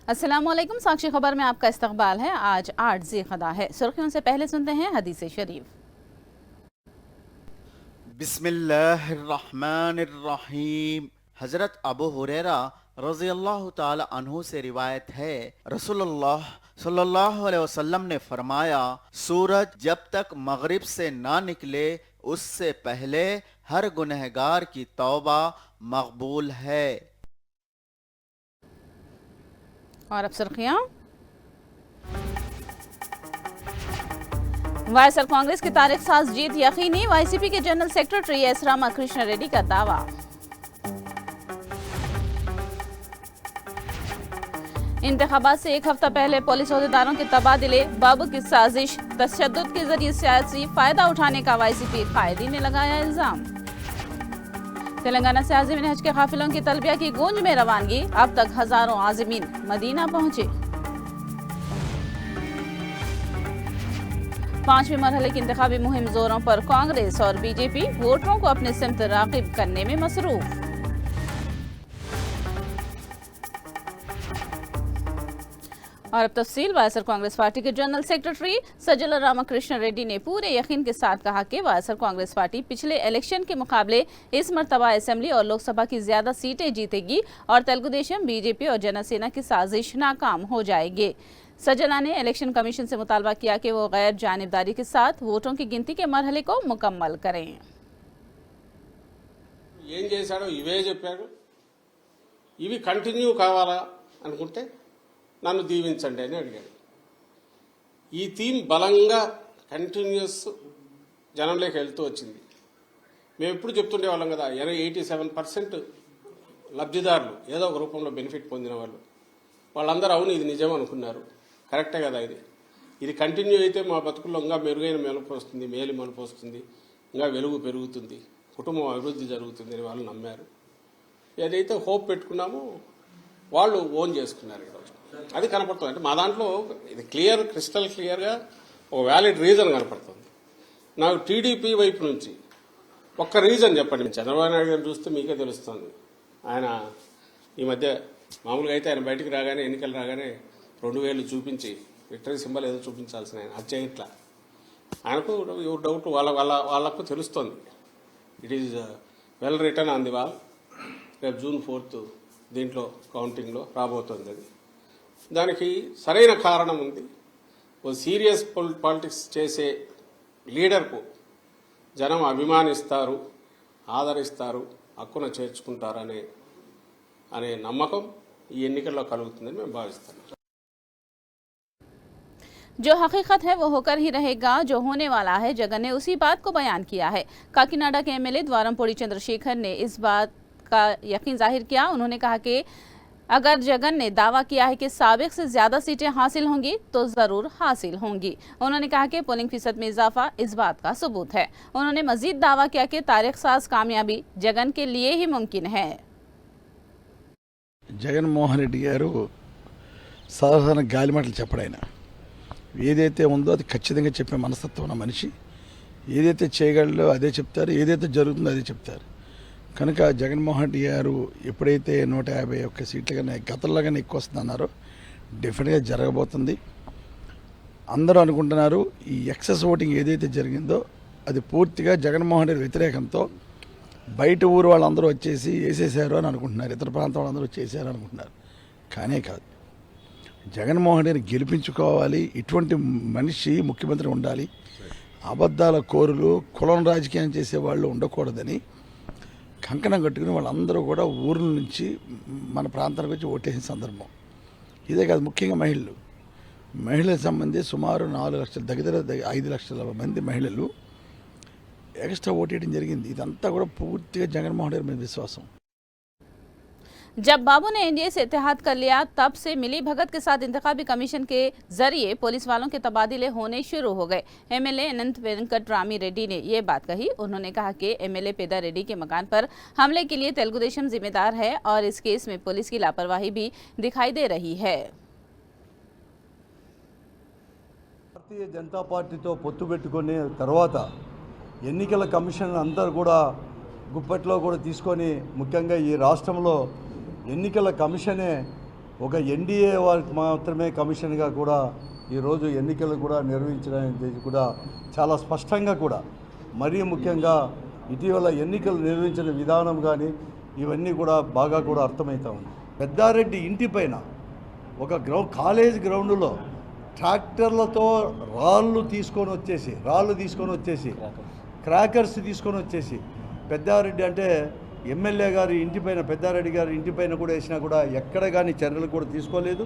अस्सलामुअलैकुम। साक्षी खबर में आपका इस्तकबाल है। आज 8 ज़ी-क़दा है। सुर्खियों से पहले सुनते हैं हदीस शरीफ। बिस्मिल्लाहिर्रहमानिर्रहीम। हज़रत अबू हुरैरा रज़ियल्लाहु ताला अन्हु से रिवायत है, रसूलुल्लाह सल्लल्लाहु अलैहि वसल्लम ने फरमाया, सूरज जब तक मगरिब से ना निकले उससे पहले हर गुनहगार की तौबा मकबूल है। और अब सुर्खियां। वाईएसआर कांग्रेस की तारिक साज जीत यकीनी, वाईसीपी के general secretary S Ramakrishna Reddy का दावा। इंतखाबात से एक हफ्ता पहले पुलिस ओहदेदारों के तबादले, बाबू की साजिश, तशद्दुद के जरिए सियासी फायदा उठाने का वाईसीपी कायदी ने लगाया इल्जाम। तेलंगाना से आज़मीन हज के काफिलों की तलबिया की गूंज में रवानगी, अब तक हजारों आज़मीन मदीना पहुंचे। 5वें मरहले की इंतखाबी मुहिम जोरों पर, कांग्रेस और बीजेपी वोटरों को अपने सिमत राग़िब करने में मसरूफ। और अब तफसील। वाईएसआर कांग्रेस पार्टी के जनरल सेक्रेटरी सज्जला रामाकृष्ण रेड्डी ने पूरे यकीन के साथ कहा कि वाईएसआर कांग्रेस पार्टी पिछले इलेक्शन के मुकाबले इस मरतबा असेंबली और लोकसभा की ज्यादा सीटें जीतेगी और तेलुगुदेशम, बीजेपी और जनसेना की साजिश नाकाम हो जाएगी। सज्जला ने इलेक्शन कमीशन से मुतालबा किया कि वो गैर जानिबदारी के साथ वोटों की गिनती के मरहले को मुकम्मल करें। ఏం చేశాడో ఇవే చెప్పాడు. ఇవి కంటిన్యూ కావాలా అనుకుంటే నన్ను దీవించండి అని అడిగాడు. ఈ థీమ్ బలంగా కంటిన్యూస్ జనంలోకి వెళ్తూ వచ్చింది. మేము ఎప్పుడు చెప్తుండేవాళ్ళం కదా, 87% లబ్ధిదారులు ఏదో ఒక రూపంలో బెనిఫిట్ పొందిన వాళ్ళందరూ అవును ఇది నిజం అనుకున్నారు. కరెక్టే కదా. ఇది కంటిన్యూ అయితే మా బతుకుల్లో ఇంకా మెరుగైన మెలుపు వస్తుంది, మేలు మలుపు వస్తుంది, ఇంకా వెలుగు పెరుగుతుంది, కుటుంబం అభివృద్ధి జరుగుతుంది అని వాళ్ళు నమ్మారు. ఏదైతే హోప్ పెట్టుకున్నామో వాళ్ళు ఓన్ చేసుకున్నారు. ఈరోజు అది కనపడుతుంది. అంటే మా దాంట్లో ఇది క్రిస్టల్ క్లియర్గా ఒక వ్యాలిడ్ రీజన్ కనపడుతుంది. నాకు టీడీపీ వైపు నుంచి ఒక్క రీజన్ చెప్పండి. చంద్రబాబు నాయుడు గారిని చూస్తే మీకే తెలుస్తుంది. ఆయన ఈ మధ్య మామూలుగా అయితే ఆయన బయటికి రాగానే, ఎన్నికలు రాగానే 2000 చూపించి విక్టరీ సింబల్ ఏదో చూపించాల్సిన ఆయన అది చేయట్లా. ఆయనకు డౌట్ వాళ్ళకు తెలుస్తోంది. It is well return on the wall. రేపు June 4 దీంట్లో కౌంటింగ్లో రాబోతోంది. అది దానికి సరైన కారణం ఉంది. ఓ సీరియస్ పాలిటిక్స్ చేసే లీడర్కు జనం అభిమానిస్తారు, ఆదరిస్తారు, హక్కున చేర్చుకుంటారు అనే నమ్మకం ఈ ఎన్నికల్లో కలుగుతుందని మేము భావిస్తున్నాం. जो हकीकत है वो होकर ही रहेगा, जो होने वाला है जगन ने उसी बात को बयान किया है। काकीनाडा के एमएलए द्वारमपोड़ी चंद्रशेखर ने इस बात का यकीन जाहिर किया। उन्होंने कहा कि अगर जगन ने दावा किया है कि साबिक से ज्यादा सीटें हासिल होंगी तो जरूर हासिल होंगी। उन्होंने कहा कि पोलिंग फीसद में इजाफा इस बात का सबूत है। उन्होंने मजीद दावा किया कि तारीख साज कामयाबी जगन के लिए ही मुमकिन है। జగన్మోహన్ రెడ్డి గారు సాధారణ గాలిమాటలు చెప్పడైనా ఏదైతే ఉందో అది ఖచ్చితంగా చెప్పే మనస్తత్వం ఉన్న మనిషి. ఏదైతే చేయగలరో అదే చెప్తారు, ఏదైతే జరుగుతుందో అదే చెప్తారు. కనుక జగన్మోహన్ రెడ్డి గారు ఎప్పుడైతే 151 సీట్లు కానీ గతంలోగానే ఎక్కువ వస్తుందన్నారో డెఫినెట్గా జరగబోతుంది. అందరూ అనుకుంటున్నారు ఈ ఎక్సెస్ ఓటింగ్ ఏదైతే జరిగిందో అది పూర్తిగా జగన్మోహన్ రెడ్డి వ్యతిరేకంతో బయట ఊరు వాళ్ళందరూ వచ్చేసి వేసేసారు అని అనుకుంటున్నారు, ఇతర ప్రాంతం వాళ్ళందరూ వచ్చేసారు అనుకుంటున్నారు. కానే కాదు. జగన్మోహన్ రెడ్డిని గెలిపించుకోవాలి, ఇటువంటి మనిషి ముఖ్యమంత్రి ఉండాలి, అబద్ధాల కోరులు కులం రాజకీయం చేసేవాళ్ళు ఉండకూడదని కంకణం కట్టుకుని వాళ్ళందరూ కూడా ఊర్ల నుంచి మన ప్రాంతానికి వచ్చి ఓటేసిన సందర్భం ఇదే కాదు. ముఖ్యంగా మహిళలకు సంబంధించి సుమారు 4 లక్షల దగ్గర 5 లక్షల మంది మహిళలు ఎక్స్ట్రా ఓటేయడం జరిగింది. ఇదంతా కూడా పూర్తిగా జగన్మోహన్ రెడ్డి మీద విశ్వాసం. जब बाबू ने एनडीए से इत्तेहाद कर लिया तब से मिली भगत के साथ इंतखाबी कमीशन के जरिए पुलिस वालों के तबादले होने शुरू हो गए। एमएलए अनंत वेंकट रामी रेड्डी ने ये बात कही। उन्होंने कहा कि एमएलए पेदा रेड्डी के मकान पर हमले के लिए तेलुगुदेशम जिम्मेदार है और इस केस में पुलिस की लापरवाही भी दिखाई दे रही है। भारतीय जनता पार्टी तो పొత్తు పెట్టుకునే తర్వాత ఎన్నికల కమిషన్ అందరూ కూడా గుప్పట్లో కూడా తీసుకొని ముఖ్యంగా ఈ రాష్ట్రంలో ఎన్నికల కమిషనే ఒక ఎన్డీఏ వారికి మాత్రమే కమిషన్గా కూడా ఈరోజు ఎన్నికలు కూడా నిర్వహించడానికి కూడా చాలా స్పష్టంగా కూడా మరీ ముఖ్యంగా ఇటీవల ఎన్నికలు నిర్వహించిన విధానం కానీ ఇవన్నీ కూడా బాగా కూడా అర్థమవుతా ఉంది. పెద్దారెడ్డి ఇంటి పైన ఒక కాలేజ్ గ్రౌండ్లో ట్రాక్టర్లతో రాళ్ళు తీసుకొని వచ్చేసి క్రాకర్స్ తీసుకొని వచ్చేసి పెద్దారెడ్డి అంటే ఎమ్మెల్యే గారి ఇంటిపైన పెద్దారెడ్డి గారి ఇంటిపైన కూడా వేసినా కూడా ఎక్కడ కానీ చర్యలు కూడా తీసుకోలేదు.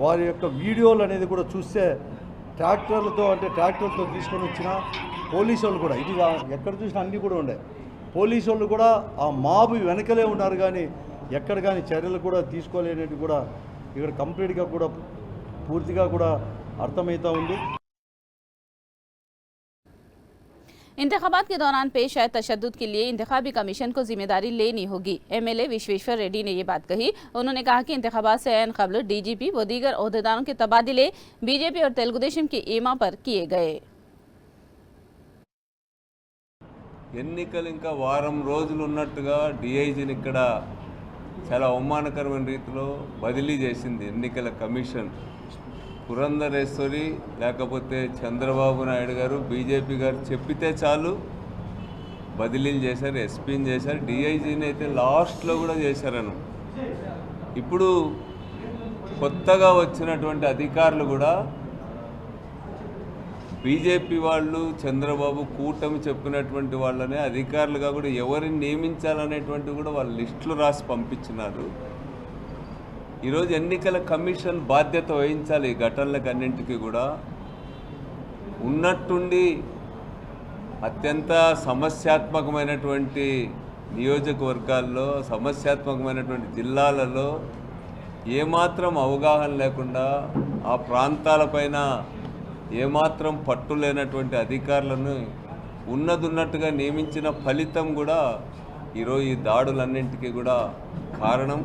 వారి యొక్క వీడియోలు అనేది కూడా చూస్తే ట్రాక్టర్లతో తీసుకొని వచ్చిన పోలీసు వాళ్ళు కూడా ఇది ఎక్కడ చూసినా అన్నీ కూడా ఉండే పోలీసు వాళ్ళు కూడా ఆ మాబు వెనకలే ఉన్నారు కానీ ఎక్కడ కానీ చర్యలు కూడా తీసుకోలేనివి కూడా ఇక్కడ కంప్లీట్గా కూడా పూర్తిగా కూడా అర్థమవుతూ ఉంది. इंतखाबात के दौरान पेश आए तशद्दुद के लिए इंतखाबी कमीशन को जिम्मेदारी लेनी होगी। एमएलए विश्वेश्वर रेड्डी ने ये बात कही। उन्होंने कहा कि इंतखाबात से ऐन क़ब्ल डीजीपी व दीगर ओहदेदारों के तबादले बीजेपी और तेलुगुदेशम के एमा पर किए गए। ఎన్నికలు ఇంకా వారం రోజులు ఉన్నట్టుగా డిఐజీని ఇక్కడ చాలా అవమానకరమైన రీతిలో బదిలీ చేసింది ఎన్నికల కమిషన్. పురంధరేశ్వరి లేకపోతే చంద్రబాబు నాయుడు గారు బీజేపీ గారు చెప్పితే చాలు బదిలీలు చేశారు, ఎస్పీని చేశారు, డిఐజీని అయితే లాస్ట్లో కూడా చేశారను. ఇప్పుడు కొత్తగా వచ్చినటువంటి అధికారులు కూడా బీజేపీ వాళ్ళు చంద్రబాబు కూటమి చెప్పినటువంటి వాళ్ళనే అధికారులుగా కూడా ఎవరిని నియమించాలనేటువంటి కూడా వాళ్ళ లిస్టులు రాసి పంపించినారు. ఈరోజు ఎన్నికల కమిషన్ బాధ్యత వహించాలి ఈ ఘటనలకు అన్నింటికీ కూడా. ఉన్నట్టుండి అత్యంత సమస్యాత్మకమైనటువంటి నియోజకవర్గాల్లో సమస్యాత్మకమైనటువంటి జిల్లాలలో ఏమాత్రం అవగాహన లేకుండా ఆ ప్రాంతాలపైన ఏమాత్రం పట్టు లేనటువంటి అధికారులను ఉన్నట్టుగా నియమించిన ఫలితం కూడా ఈరోజు ఈ దాడులన్నింటికీ కూడా కారణం.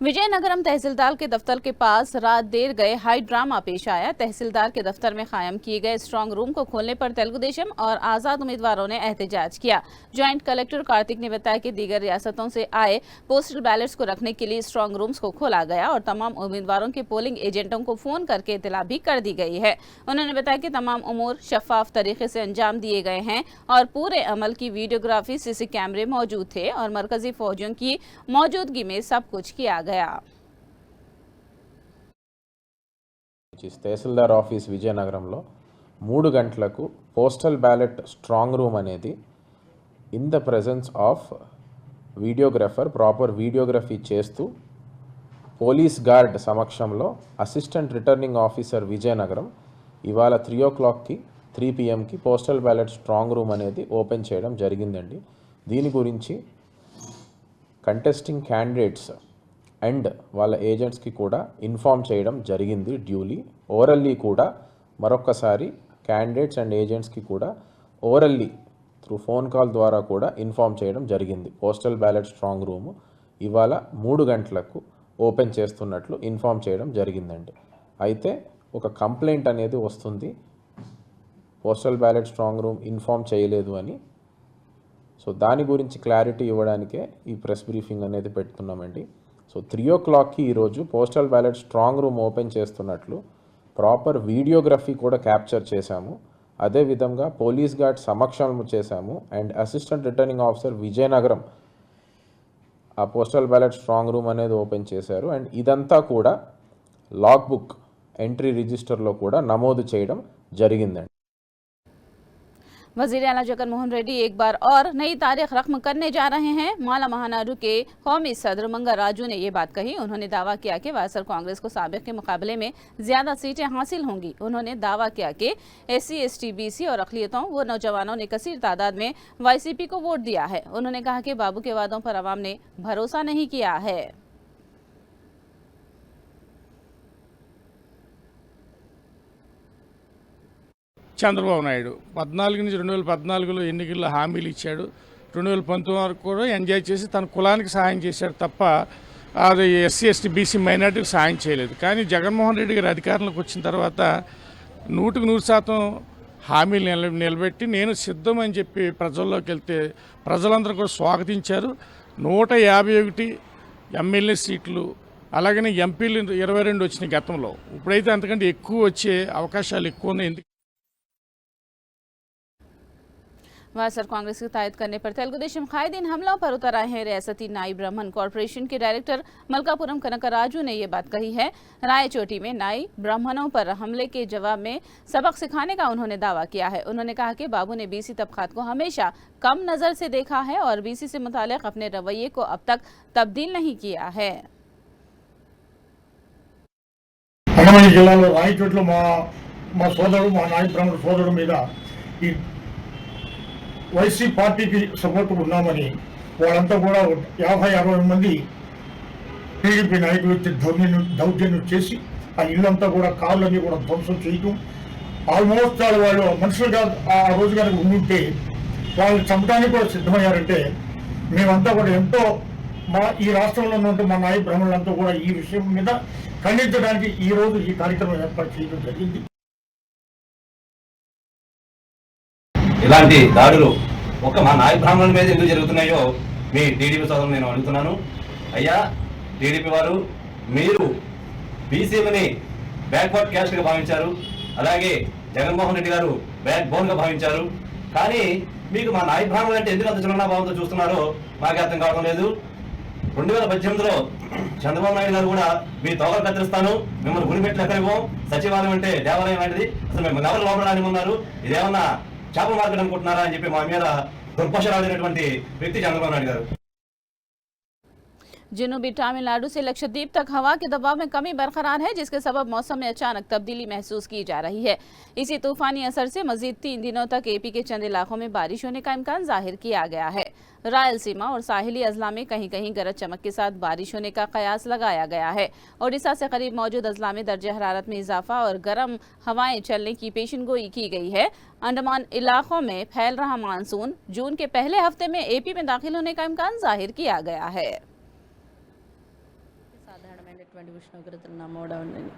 विजयनगरम तहसीलदार के दफ्तर के पास रात देर गए हाई ड्रामा पेश आया। तहसीलदार के दफ्तर में कायम किए गए स्ट्रांग रूम को खोलने पर तेलुगुदेशम और आज़ाद उम्मीदवारों ने एहतजाज किया। ज्वाइंट कलेक्टर कार्तिक ने बताया कि दीगर रियासतों से आए पोस्टल बैलेट्स को रखने के लिए स्ट्रांग रूम्स को खोला गया और तमाम उम्मीदवारों के पोलिंग एजेंटों को फोन करके इतला भी कर दी गई है। उन्होंने बताया कि तमाम उमूर शफाफ तरीके से अंजाम दिए गए हैं और पूरे अमल की वीडियोग्राफी सीसी कैमरे मौजूद थे और मरकजी फौजियों की मौजूदगी में सब कुछ किया गया। తహసీల్దార్ ఆఫీస్ విజయనగరంలో 3 గంటలకు పోస్టల్ బ్యాలెట్ స్ట్రాంగ్ రూమ్ అనేది in the presence of videographer proper videography చేస్తూ పోలీస్ గార్డ్ సమక్షంలో అసిస్టెంట్ రిటర్నింగ్ ఆఫీసర్ విజయనగరం ఇవాళ 3 o'clockకి 3 pmకి పోస్టల్ బ్యాలెట్ స్ట్రాంగ్ రూమ్ అనేది ఓపెన్ చేయడం జరిగిందండి. దీని గురించి కంటెస్టింగ్ క్యాండిడేట్స్ అండ్ వాళ్ళ ఏజెంట్స్కి కూడా ఇన్ఫామ్ చేయడం జరిగింది. డ్యూలీ ఓరల్లీ కూడా మరొక్కసారి క్యాండిడేట్స్ అండ్ ఏజెంట్స్కి కూడా ఓరల్లీ త్రూ ఫోన్ కాల్ ద్వారా కూడా ఇన్ఫామ్ చేయడం జరిగింది. పోస్టల్ బ్యాలెట్ స్ట్రాంగ్ రూము ఇవాళ 3 గంటలకు ఓపెన్ చేస్తున్నట్లు ఇన్ఫామ్ చేయడం జరిగిందండి. అయితే ఒక కంప్లైంట్ అనేది వస్తుంది postal ballot strong room inform చేయలేదు అని. సో దాని గురించి క్లారిటీ ఇవ్వడానికే ఈ ప్రెస్ బ్రీఫింగ్ అనేది పెడుతున్నామండి. సో 3 o'clockకి ఈరోజు postal ballot strong room open చేస్తున్నట్లు ప్రాపర్ వీడియోగ్రఫీ కూడా క్యాప్చర్ చేశాము. అదేవిధంగా పోలీస్ గార్డ్ సమక్షంలో చేశాము and assistant returning officer Vizianagaram ఆ పోస్టల్ బ్యాలెట్ స్ట్రాంగ్ రూమ్ అనేది ఓపెన్ చేశారు. అండ్ ఇదంతా కూడా లాగ్ బుక్ ఎంట్రీ రిజిస్టర్లో కూడా నమోదు చేయడం జరిగిందండి. वजीर आला जगन मोहन रेड्डी एक बार और नई तारीख रकम करने जा रहे हैं। माला महानाडू के कौमी सदर मंगा राजू ने ये बात कही। उन्होंने दावा किया कि वायएसआर कांग्रेस को साबिक के मुकाबले में ज्यादा सीटें हासिल होंगी। उन्होंने दावा किया कि SC ST BC और अक़लियतों व नौजवानों ने कसीर तादाद में YCP को वोट दिया है। उन्होंने कहा कि बाबू के वादों पर अवाम ने भरोसा नहीं किया है। చంద్రబాబు నాయుడు 14 నుంచి 2014లో ఎన్నికల్లో హామీలు ఇచ్చాడు. 2019 వరకు కూడా ఎంజాయ్ చేసి తన కులానికి సహాయం చేశాడు తప్ప అది SC ST BC మైనార్టీకి సహాయం చేయలేదు. కానీ జగన్మోహన్ రెడ్డి గారు అధికారంలోకి వచ్చిన తర్వాత 100% హామీలు నిలబెట్టి నేను సిద్ధం అని చెప్పి ప్రజల్లోకి వెళ్తే ప్రజలందరూ కూడా స్వాగతించారు. 151 ఎమ్మెల్యే సీట్లు అలాగనే ఎంపీలు 22 వచ్చినాయి గతంలో. ఇప్పుడైతే అంతకంటే ఎక్కువ వచ్చే అవకాశాలు ఎక్కువ ఉన్నాయి. वासर कांग्रेस की तायद करने पर तेलुगु देशम कायदीन हमलों पर उतर आए हैं। रियासती नाई ब्राह्मण कॉरपोरेशन के डायरेक्टर मलकापुरम कनकराजू ने ये बात कही है। रायचोटी में नाई ब्राह्मणों पर हमले के जवाब में सबक सिखाने का उन्होंने दावा किया है। उन्होंने कहा कि बाबू ने बीसी तबकात को हमेशा कम नजर से देखा है और बीसी से मुतालिक अपने रवैये को अब तक तब्दील नहीं किया है। అన్నమయ్య జిల్లాలో రాయచోట్లో మా సోదరుడు మా నాయ బ్రాహ్మణ సోదరుడు మీద ఈ వైసీ పార్టీకి సపోర్ట్ ఉన్నామని వాళ్ళంతా కూడా 50-60 మంది టీడీపీ నాయకులు వచ్చి దౌర్జన్యం చేసి ఆ ఇల్లంతా కూడా కార్లన్నీ కూడా ధ్వంసం చేయటం, ఆల్మోస్ట్ వాళ్ళు మనుషులుగా ఆ రోజు కనుక ఉండుంటే వాళ్ళని చంపడానికి కూడా సిద్ధమయ్యారంటే మేమంతా కూడా ఎంతో ఈ రాష్ట్రంలో ఉన్నటువంటి మా నాయ బ్రాహ్మణులంతా కూడా ఈ విషయం మీద ఖండించడానికి ఈ రోజు ఈ కార్యక్రమం ఏర్పాటు చేయడం జరిగింది. ఇలాంటి దాడులు ఒక మా నాయ బ్రాహ్మణుల మీద ఎందుకు జరుగుతున్నాయో మీ టీడీపీ సోదరులు నేను అడుగుతున్నాను. అయ్యా టీడీపీ వారు, మీరు బీసీలని బ్యాక్వర్డ్ క్యాస్ట్గా భావించారు, అలాగే జగన్మోహన్ రెడ్డి గారు బ్యాక్ బోన్గా భావించారు. కానీ మీకు మా నాయ బ్రాహ్మణులు అంటే ఎందుకు అంత చిరునాభావంతో చూస్తున్నారో మాకే అర్థం కావడం లేదు. 2018లో చంద్రబాబు నాయుడు గారు కూడా మీ తోకలు కత్తిరిస్తాను, మిమ్మల్ని గుడిపెట్లు ఎక్కడ ఇవ్వం, సచివాలయం అంటే దేవాలయం లాంటిది, అసలు మిమ్మల్ని ఎవరు లోపడానికి ఉన్నారు, ఇదేమన్నా చేపల మార్కెట్ అనుకుంటున్నారా అని చెప్పి మా మీద దుర్భాషలాడినటువంటి వ్యక్తి చంద్రబాబు నాయుడు గారు. जनूबी तमिलनाडु से लक्षद्वीप तक हवा के दबाव में कमी बरकरार है, जिसके सबब मौसम में अचानक तब्दीली महसूस की जा रही है। इसी तूफानी असर से मजीद 3 दिनों तक एपी के चंद इलाकों में बारिश होने का इम्कान जाहिर किया गया है। रायलसीमा और साहिली अजला में कहीं कहीं गरज चमक के साथ बारिश होने का कयास लगाया गया है। ओडिशा से करीब मौजूद अजला में दर्जे हरारत में इजाफा और गर्म हवाएं चलने की पेशनगोई की गई है। अंडमान इलाकों में फैल रहा मानसून जून के पहले हफ्ते में एपी में दाखिल होने का इम्कान जाहिर किया गया है। ఉష్ణోగ్రతలు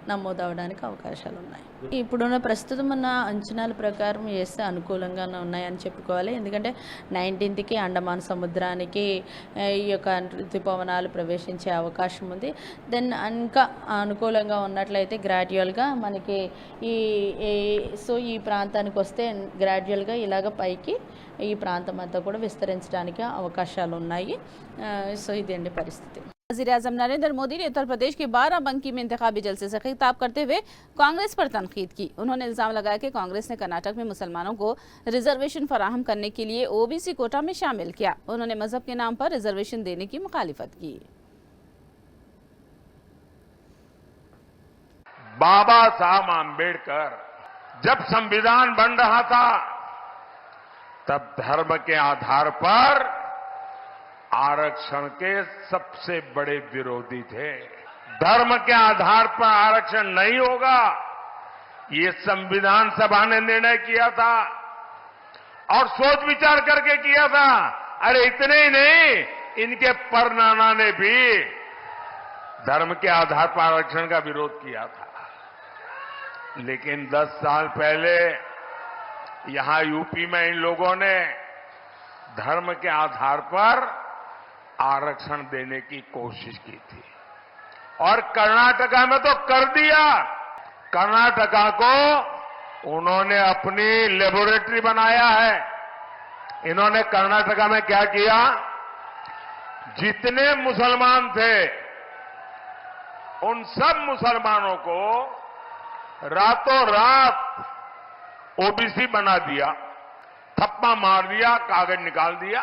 నమోదవడానికి అవకాశాలు ఉన్నాయి. ఇప్పుడున్న ప్రస్తుతం ఉన్న అంచనాల ప్రకారం వేస్తే అనుకూలంగానే ఉన్నాయని చెప్పుకోవాలి. ఎందుకంటే 19కి అండమాన్ సముద్రానికి ఈ యొక్క ఋతుపవనాలు ప్రవేశించే అవకాశం ఉంది. దెన్ ఇంకా అనుకూలంగా ఉన్నట్లయితే గ్రాడ్యువల్గా మనకి ఈ ప్రాంతానికి వస్తే గ్రాడ్యువల్గా ఇలాగ పైకి ఈ ప్రాంతం అంతా కూడా విస్తరించడానికి అవకాశాలు ఉన్నాయి. సో ఇదండి పరిస్థితి. वज़ीर-ए-आज़म नरेंद्र मोदी ने उत्तर प्रदेश के बाराबंकी में इंतखाबी जलसे से खिताब करते हुए कांग्रेस पर तनकीद की। उन्होंने इल्जाम लगाया कि कांग्रेस ने कर्नाटक में मुसलमानों को रिजर्वेशन फराहम करने के लिए ओबीसी कोटा में शामिल किया। उन्होंने मजहब के नाम पर रिजर्वेशन देने की मुखालिफत की। बाबा साहब आम्बेडकर जब संविधान बन रहा था तब धर्म के आधार पर आरक्षण के सबसे बड़े विरोधी थे। धर्म के आधार पर आरक्षण नहीं होगा, ये संविधान सभा ने निर्णय किया था और सोच विचार करके किया था। अरे इतने ही नहीं, इनके परनाना ने भी धर्म के आधार पर आरक्षण का विरोध किया था। लेकिन 10 साल पहले यहां यूपी में इन लोगों ने धर्म के आधार पर आरक्षण देने की कोशिश की थी और कर्नाटका में तो कर दिया। कर्नाटका को उन्होंने अपनी लेबोरेटरी बनाया है। इन्होंने कर्नाटका में क्या किया, जितने मुसलमान थे उन सब मुसलमानों को रातों रात ओबीसी बना दिया, थप्पा मार दिया, कागज निकाल दिया।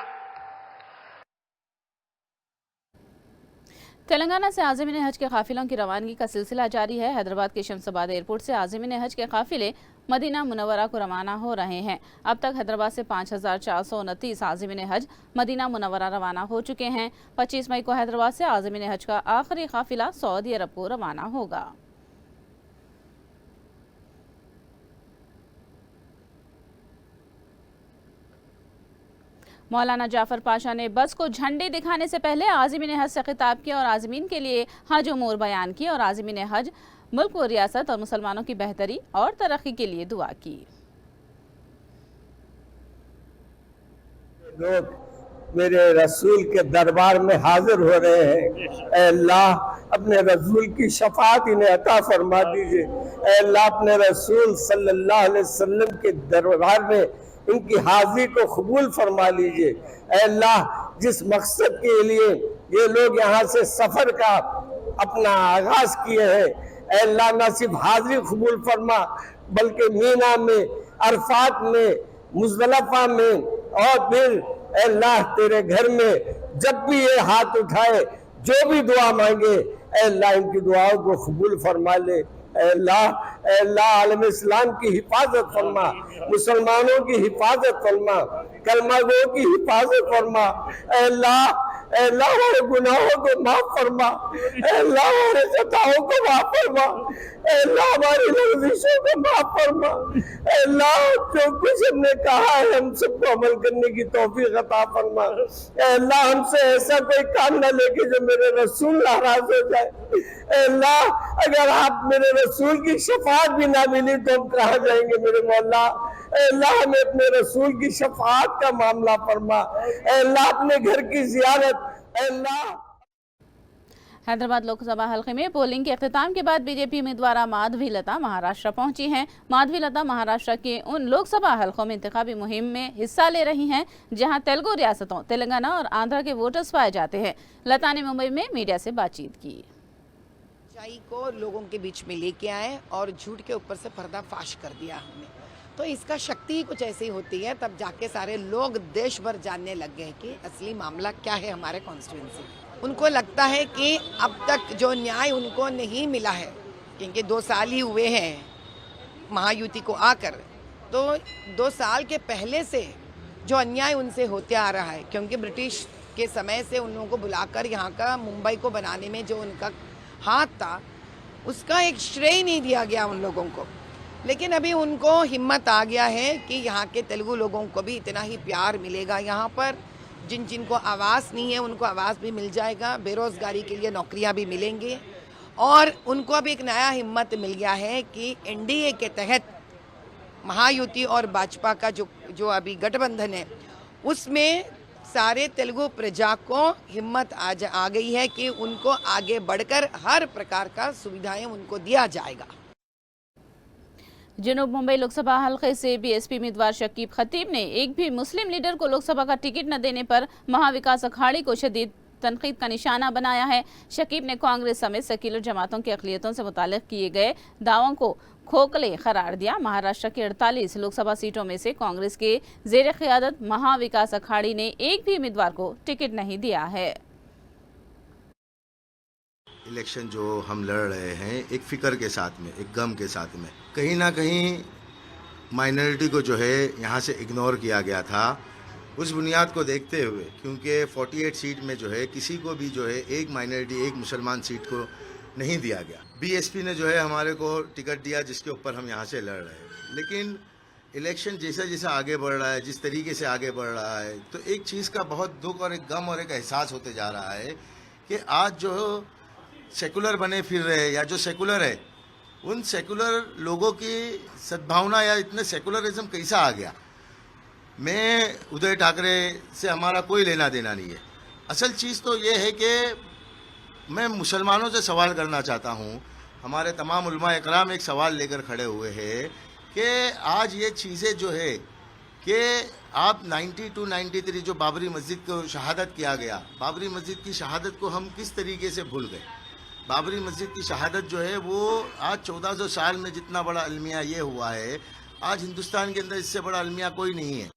तेलंगाना से आज़मीन हज के काफिलों की रवानगी का सिलसिला जारी है। हैदराबाद के शमशाबाद एयरपोर्ट से आज़मीन हज के काफिले मदीना मुनव्वरा को रवाना हो रहे हैं। अब तक हैदराबाद से 5429 आज़मीन हज मदीना मुनव्वरा रवाना हो चुके हैं। 25 मई को हैदराबाद से आज़मीन हज का आखिरी काफिला सऊदी अरब को रवाना होगा। मौलाना जाफर पाशा ने बस को झंडे दिखाने से पहले आज़मीन हज से खिताब किया और आज़मीन के लिए हज उमूर बयान किए और आज़मीन हज मुल्क व रियासत और मुसलमानों की बेहतरी और तरक्की के लिए दुआ की। लोग मेरे रसूल के दरबार में हाजिर हो रहे हैं। ऐ अल्लाह अपने रसूल की शफात इन्हें अता फरमा दीजिए। ऐ अल्लाह अपने रसूल सल्लल्लाहु अलैहि वसल्लम के दरबार में इनकी हाजिरी को कबूल फरमा लीजिए। ऐ अल्लाह जिस मकसद के लिए ये लोग यहाँ से सफर का अपना आगाज किए हैं, ऐ अल्लाह न सिर्फ हाजिरी कबूल फरमा बल्कि मीना में, अरफात में, मुज़दलिफा में और फिर अल्लाह तेरे घर में जब भी ये हाथ उठाए, जो भी दुआ मांगे, अल्लाह इनकी दुआओं को कबूल फरमा ले। अल्लाह आलम इस्लाम की हिफाजत फरमा, मुसलमानों की हिफाजत फरमा, कलमा गो की हिफाजत फरमा। अल्लाह हमारे गुनाहों को माफ फरमा, अल्लाह हमारे खताओं को माफ फरमा, अल्लाह हमारी लग़ज़िशों को माफ फरमा। अल्लाह जो कुछ हमने कहा है हम सबको अमल करने की तौफीक अता फरमा। अल्लाह हमसे ऐसा कोई काम न लेके जो मेरे रसूल नाराज हो जाए। अल्लाह अगर आप मेरे रसूल की शफाअत भी ना मिली तो हम कहाँ जाएंगे मेरे मौला। अल्लाह हमें अपने रसूल की शफाअत का मामला फरमा। अल्लाह अपने घर की ज़ियारत। अल्लाह हैदराबाद लोकसभा हल्के में पोलिंग के अख्तिताम के बाद बीजेपी उम्मीदवार माधवी लता महाराष्ट्र पहुंची हैं। माधवी लता महाराष्ट्र के उन लोकसभा हल्कों में इंतखाबी मुहिम में हिस्सा ले रही हैं जहां तेलुगु रियासतों तेलंगाना और आंध्र के वोटर्स पाए जाते हैं। लता ने मुंबई में मीडिया से बातचीत की। सच्चाई को लोगों के बीच में लेके आए और झूठ के ऊपर से पर्दाफाश कर दिया हमने। तो इसका शक्ति ही कुछ ऐसी होती है, तब जाके सारे लोग देश भर जानने लग गए कि असली मामला क्या है हमारे कॉन्स्टिट्यूंसी। उनको लगता है कि अब तक जो न्याय उनको नहीं मिला है, क्योंकि 2 साल ही हुए हैं महायुति को आकर, तो 2 साल के पहले से जो अन्याय उनसे होते आ रहा है, क्योंकि ब्रिटिश के समय से उन लोगों को बुलाकर यहाँ का मुंबई को बनाने में जो उनका हाथ था, उसका एक श्रेय नहीं दिया गया उन लोगों को। लेकिन अभी उनको हिम्मत आ गया है कि यहाँ के तेलुगु लोगों को भी इतना ही प्यार मिलेगा। यहाँ पर जिनको आवास नहीं है उनको आवास भी मिल जाएगा, बेरोजगारी के लिए नौकरियाँ भी मिलेंगे, और उनको अब एक नया हिम्मत मिल गया है कि एनडीए के तहत महायुति और भाजपा का जो अभी गठबंधन है, उसमें सारे तेलुगु प्रजा को हिम्मत आ गई है कि उनको आगे बढ़कर हर प्रकार का सुविधाएं उनको दिया जाएगा। जनूब मुंबई लोकसभा हल्के से बीएसपी उम्मीदवार शकीब खतीब ने एक भी मुस्लिम लीडर को लोकसभा का टिकट न देने पर महाविकास अखाड़ी को शदीद तनकीद का निशाना बनाया है। शकीब ने कांग्रेस समेत सेक्युलर जमातों की अक़लियतों से मुताल्लिक़ किए गए दावों को खोखले करार दिया। महाराष्ट्र की 48 लोकसभा सीटों में से कांग्रेस के ज़ेर क़ियादत महाविकास अखाड़ी ने एक भी उम्मीदवार को टिकट नहीं दिया है। इलेक्शन जो हम लड़ रहे हैं एक फ़िक्र के साथ में, एक गम के साथ में, कहीं ना कहीं माइनॉरिटी को जो है यहाँ से इग्नोर किया गया था। उस बुनियाद को देखते हुए, क्योंकि 48 सीट में जो है किसी को भी जो है एक माइनॉरिटी, एक मुसलमान सीट को नहीं दिया गया। बीएसपी ने जो है हमारे को टिकट दिया जिसके ऊपर हम यहाँ से लड़ रहे हैं। लेकिन इलेक्शन जैसा जैसा आगे बढ़ रहा है, जिस तरीके से आगे बढ़ रहा है, तो एक चीज़ का बहुत दुख और एक गम और एक एहसास होते जा रहा है कि आज जो सेकुलर बने फिर रहे या जो सेकुलर है, उन सेकुलर लोगों की सद्भावना या इतने सेकुलरिज्म कैसा आ गया। मैं उदय ठाकरे से हमारा कोई लेना देना नहीं है। असल चीज़ तो ये है कि मैं मुसलमानों से सवाल करना चाहता हूँ। हमारे तमाम उलमा इकराम एक सवाल लेकर खड़े हुए हैं कि आज ये चीज़ें जो है कि आप 92-93 जो बाबरी मस्जिद को शहादत किया गया, बाबरी मस्जिद की शहादत को हम किस तरीके से भूल गए। बाबरी मस्जिद की शहादत जो है वो आज 1400 साल में जितना बड़ा अलमिया ये हुआ है, आज हिंदुस्तान के अंदर इससे बड़ा अलमिया कोई नहीं है।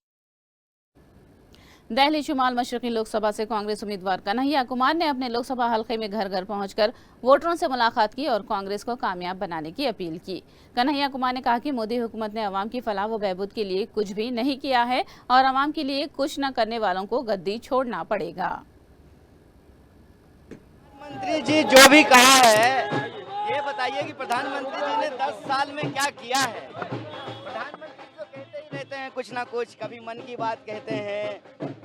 दिल्ली शुमाल मशरक़ी लोकसभा से कांग्रेस उम्मीदवार कन्हैया कुमार ने अपने लोकसभा हल्के में घर घर पहुंचकर वोटरों से मुलाकात की और कांग्रेस को कामयाब बनाने की अपील की। कन्हैया कुमार ने कहा कि मोदी हुकूमत ने अवाम की फलाह व बहबूद के लिए कुछ भी नहीं किया है और अवाम के लिए कुछ न करने वालों को गद्दी छोड़ना पड़ेगा। प्रधानमंत्री जी जो भी कहा है, ये बताइए कि प्रधानमंत्री जी ने 10 साल में क्या किया है। प्रधानमंत्री तो कहते ही देते हैं कुछ ना कुछ, कभी मन की बात कहते हैं,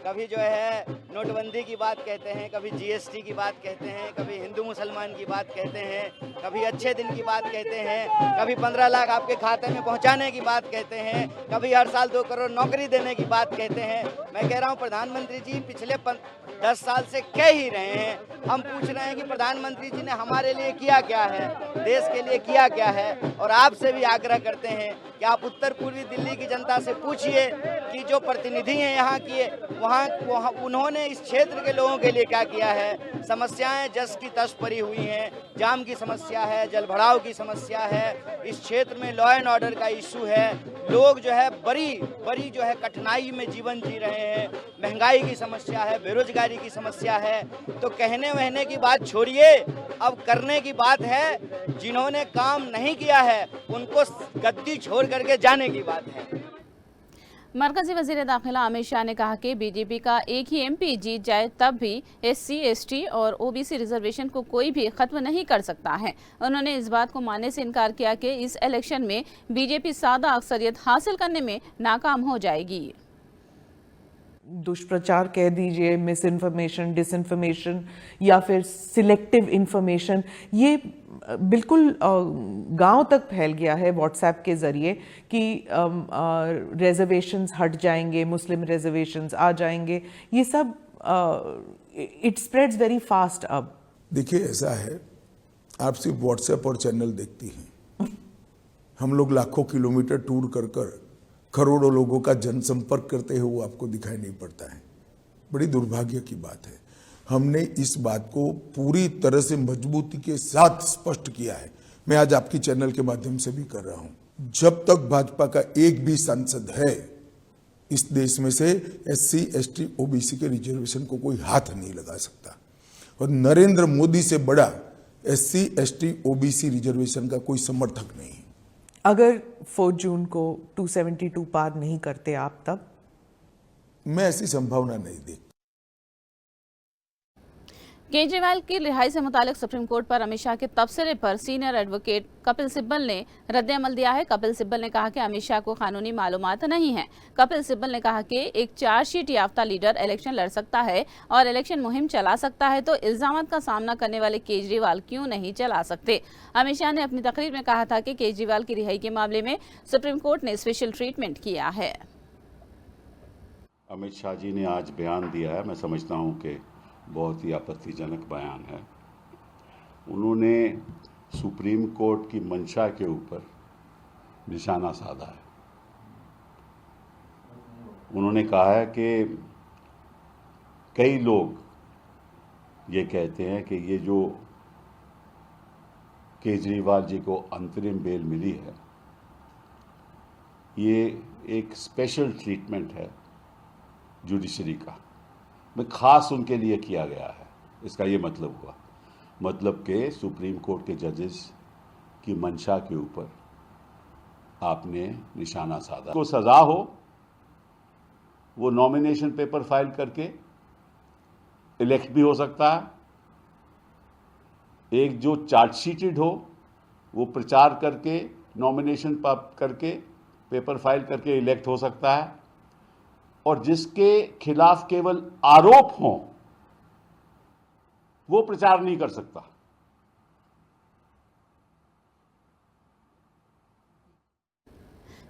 कभी जो है नोटबंदी की बात कहते हैं, कभी जीएसटी की बात कहते हैं, कभी हिंदू मुसलमान की बात कहते हैं, कभी अच्छे दिन की बात कहते हैं, कभी 15 लाख आपके खाते में पहुंचाने की बात कहते हैं, कभी हर साल 2 करोड़ नौकरी देने की बात कहते हैं। मैं कह रहा हूं प्रधानमंत्री जी पिछले 10 साल से कह ही रहे हैं। हम पूछ रहे हैं कि प्रधानमंत्री जी ने हमारे लिए किया क्या है, देश के लिए किया क्या है, और आपसे भी आग्रह करते हैं कि आप उत्तर पूर्वी दिल्ली की जनता से पूछिए कि जो प्रतिनिधि हैं यहाँ की, वहाँ उन्होंने इस क्षेत्र के लोगों के लिए क्या किया है। समस्याएं जस की तस पड़ी हुई हैं, जाम की समस्या है, जल भराव की समस्या है, इस क्षेत्र में लॉ एंड ऑर्डर का इशू है, लोग जो है बड़ी जो है कठिनाई में जीवन जी रहे हैं, महंगाई की समस्या है, बेरोजगारी की समस्या है। तो कहने वहने की बात छोड़िए, अब करने की बात है। जिन्होंने काम नहीं किया है उनको गद्दी छोड़ करके जाने की बात है। मरकजी वजीर दाखिला अमित शाह ने कहा कि बीजेपी का एक ही एमपी जीत जाए तब भी SC, ST और OBC रिजर्वेशन को कोई भी खत्म नहीं कर सकता है। उन्होंने इस बात को मानने से इनकार किया कि इस इलेक्शन में बीजेपी सादा अक्सरियत हासिल करने में नाकाम हो जाएगी। दुष्प्रचार कह दीजिए, मिस इन्फॉर्मेशन, डिसइन्फॉर्मेशन या फिर सिलेक्टिव इन्फॉर्मेशन, ये बिल्कुल गांव तक फैल गया है व्हाट्सएप के ज़रिए कि रिजर्वेशंस हट जाएंगे, मुस्लिम रिजर्वेशंस आ जाएंगे, ये सब इट स्प्रेड्स वेरी फास्ट। अब देखिए ऐसा है, आप सिर्फ व्हाट्सएप और चैनल देखती हैं, हम लोग लाखों किलोमीटर टूर कर करोड़ों लोगों का जनसंपर्क करते हुए आपको दिखाई नहीं पड़ता है। बड़ी दुर्भाग्य की बात है। हमने इस बात को पूरी तरह से मजबूती के साथ स्पष्ट किया है। मैं आज आपकी चैनल के माध्यम से भी कर रहा हूं। जब तक भाजपा का एक भी सांसद है इस देश में से SC, ST, OBC के रिजर्वेशन को कोई हाथ नहीं लगा सकता, और नरेंद्र मोदी से बड़ा SC, ST, OBC रिजर्वेशन का कोई समर्थक नहीं है। अगर 4 जून को 272 पार नहीं करते आप, तब मैं ऐसी संभावना नहीं देखता। केजरीवाल की रिहाई से मुतालिक सुप्रीम कोर्ट पर अमित शाह के तबसरे पर सीनियर एडवोकेट कपिल सिब्बल ने रद्द-ए-अमल दिया है। कपिल सिब्बल ने कहा कि अमित शाह को कानूनी मालूमात नहीं है। कपिल सिब्बल ने कहा कि एक चार्जशीट याफ्ता लीडर इलेक्शन लड़ सकता है और इलेक्शन मुहिम चला सकता है, तो इल्जामात का सामना करने वाले केजरीवाल क्यों नहीं चला सकते। अमित शाह ने अपनी तकरीर में कहा था कि केजरीवाल की रिहाई के मामले में सुप्रीम कोर्ट ने स्पेशल ट्रीटमेंट किया है। अमित शाह जी ने आज बयान दिया है, मैं समझता हूँ कि बहुत ही आपत्तिजनक बयान है। उन्होंने सुप्रीम कोर्ट की मंशा के ऊपर निशाना साधा है। उन्होंने कहा है कि कई लोग ये कहते हैं कि ये जो केजरीवाल जी को अंतरिम बेल मिली है, ये एक स्पेशल ट्रीटमेंट है जुडिशरी का, में खास उनके लिए किया गया है। इसका ये मतलब हुआ, मतलब कि सुप्रीम कोर्ट के जजेस की मंशा के ऊपर आपने निशाना साधा। को सजा हो, वो नॉमिनेशन पेपर फाइल करके इलेक्ट भी हो सकता है। एक जो चार्जशीटेड हो, वो प्रचार करके नॉमिनेशन करके पेपर फाइल करके इलेक्ट हो सकता है, और जिसके खिलाफ केवल आरोप हों वो प्रचार नहीं कर सकता।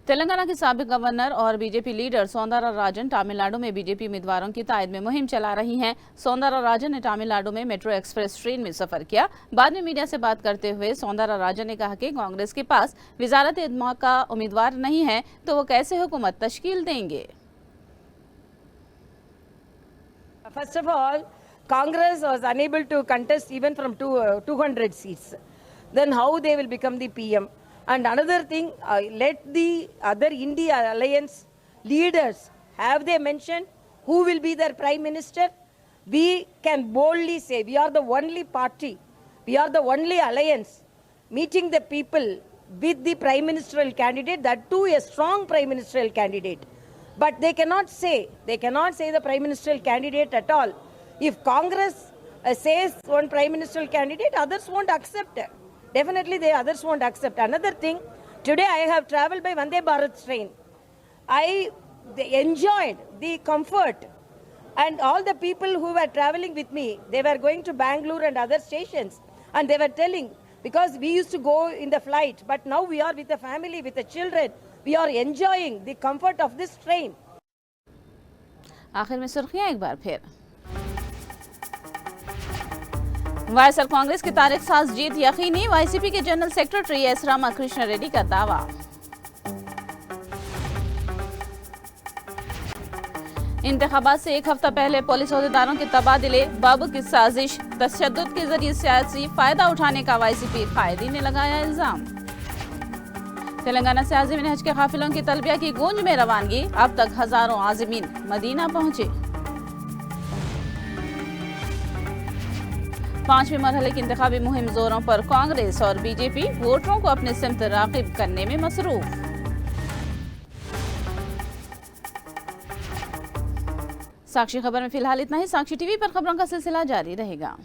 तेलंगाना के साबिक गवर्नर और बीजेपी लीडर सौंदरा राजन तमिलनाडु में बीजेपी उम्मीदवारों की तायद में मुहिम चला रही हैं। सौंदरा राजन ने तमिलनाडु में मेट्रो एक्सप्रेस ट्रेन में सफर किया। बाद में मीडिया से बात करते हुए सौंदरा राजन ने कहा कि कांग्रेस के पास वजारत इत्मा का उम्मीदवार नहीं है, तो वो कैसे हुकूमत तश्कील देंगे। First of all, Congress was unable to contest even from 200 seats. Then how they will become the PM? And another thing, let the other India alliance leaders, have they mentioned who will be their prime minister? We can boldly say we are the only party, we are the only alliance meeting the people with the prime ministerial candidate, that too a strong prime ministerial candidate. But they cannot say the prime ministerial candidate at all. If Congress says one prime ministerial candidate, others won't accept it. Definitely the others won't accept. Another thing, today I have travelled by Vande Bharat train. they enjoyed the comfort, and all the people who were traveling with me, they were going to Bangalore and other stations, and they were telling, because we used to go in the flight, but now we are with the family, with the children, we are enjoying the comfort of this train. आखिर में सुर्खियां एक बार फिर। YSR Congress की तारिक साज जीत यकीनी, YCP के general secretary S Ramakrishna Reddy का दावा। इंतखाबात से एक हफ्ता पहले पुलिस ओहदेदारों के तबादले, बाबू की साजिश, तशद्दुद के जरिए सियासी फायदा उठाने का वाईसीपी कायदीन ने लगाया इल्जाम। तेलंगाना से आज़मीन हज के काफिलों की तलबिया की गूंज में रवानगी, अब तक हजारों आज़मीन मदीना पहुंचे। 5वें मरहले की इंतखाबी मुहिम जोरों पर, कांग्रेस और बीजेपी वोटरों को अपने सिमत राग़िब करने में मसरूफ। साक्षी खबर में फिलहाल इतना ही। साक्षी टीवी पर खबरों का सिलसिला जारी रहेगा।